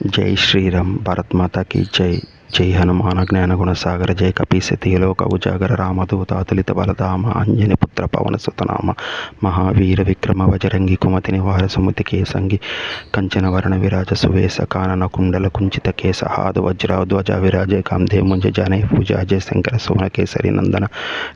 जय श्री राम। भारत माता की जय। जय हनुमान ज्ञान गुण सागर। जय कपीसति लोक उजागर। रामदूत अतुलित बलधाम। अंजनी पुत्र पवन सुतनाम। महावीर विक्रम बजरंगी कुमति निवार सुमति के संगी। कंचन वर्ण विराज सुवेश कानन कुंडल कुंचित केश हाद वज्र ध्वज विराज कामधे मुंज जने पूजा जय शंकर सोन केसरी नंदन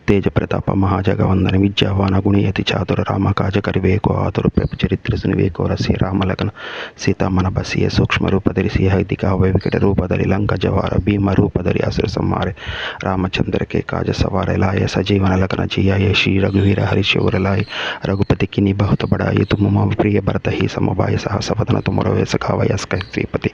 तेज प्रताप महाजगवंदन विद्यावान गुणियति चातुर राम काज करिवेको आतुर प्रभु चरित्र सुनिवेको रसी राम लगन सीता मन बसिय सूक्ष्म रूप धरिಸಿ दिखावे विकट रूप धरि लंका जवार भीम रूप धरि असुर संहारे रामचंद्र के काज सवार लाए सजीवन लगन जियाए श्री रघुवीर हरिशौर लाए रघुपति की बहुत बड़ाई तुम मम प्रिय भरत ही समभाय सहस वदन तुम रवे सखावय श्रीपति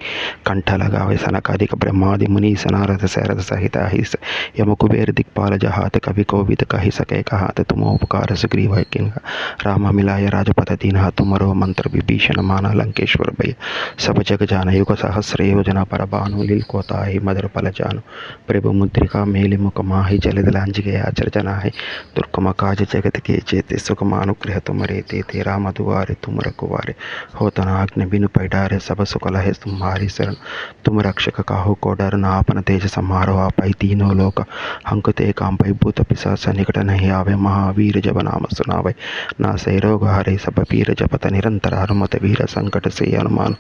कंठ लगावे सनकादिक ब्रह्मादि मुनीस नारद सैरद सहित अहिस यम कुबेर दिक्पाल जहात कवि कोविद कहि सके कहात तुम उपकार सुग्रीव किन्ह राम मिलाय राजपथ दीन्हा तुमरो मंत्र विभीषण माना लंकेश्वर भय सब जग जान युग सहस्र योजना पर भानु लीलकोताहि मधुर फल जानु प्रभु मुद्रिका मेलि मुख माहि जलदलांजिगे आचर जनाहि दुर्गम काज जगत के जेते सुगम अनुग्रह तुमरे तेते राम दुआरे तुम रखुवारे होतन आज्ञ बिनु पैडारे सब सुख लहे तुम्हारी शरण तुम रक्षक काहू को डर न आपन तेज समारो आपै तीनों लोक हंकुते कांपै भूत पिशाच निकट नहीं आवे महावीर जब नाम सुनावे नासै रोग हरे सब पीर जपत निरंतर हनुमत वीर संकट से हनुमान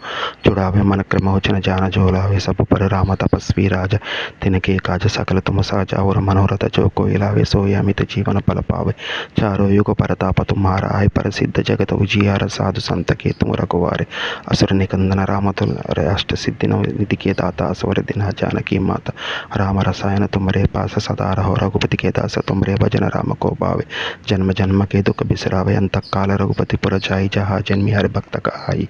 जुड़ावे मन क्रमोचन जान जोलावे सब पर राम तपस्वी राज तिनके काज सकल तुम साजा और मनोरथ जो कोई लावे सोय अमित जीवन फल पावे चारों युग परताप तुम्हारा आय पर सिद्ध जगत उजियार साधु संत के तुम रघुवारे असुर निकंदन राम तुल अष्ट सिद्धि निधि के दाता स्वर दिन जानकी माता राम रसायन तुमरे पास सदा रहो रघुपति के दास तुमरे भजन राम को पावे जन्म जन्म के दुख बिसरावे अंत काल रघुपति पुर जाई जहाँ जन्मी हर भक्त कहाई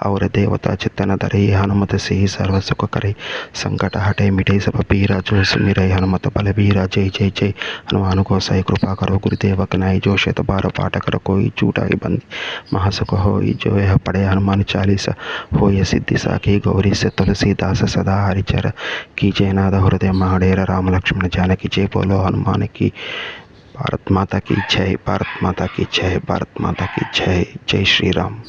और देवता चित्तन धरे हनुमत से ही सर्व सुख करे संकट हटे मिटे सब पीरा जो सुमिरै हनुमत बल बीरा जय जय जय हनुमान को सही कृपा करो गुरुदेव कनाई जो शत बार पाठ कर कोई चूटाई बंदी महासुख होई जो यह पढ़े हनुमान चालीसा होय सिद्धि साखी गौरी से तुलसीदास सदा हरिचर की जयनाद हृदय महाडेर राम लक्ष्मण जानकी जय बोलो हनुमान की। भारत माता की जय। भारत माता की जय। भारत माता की जय। जय श्री राम।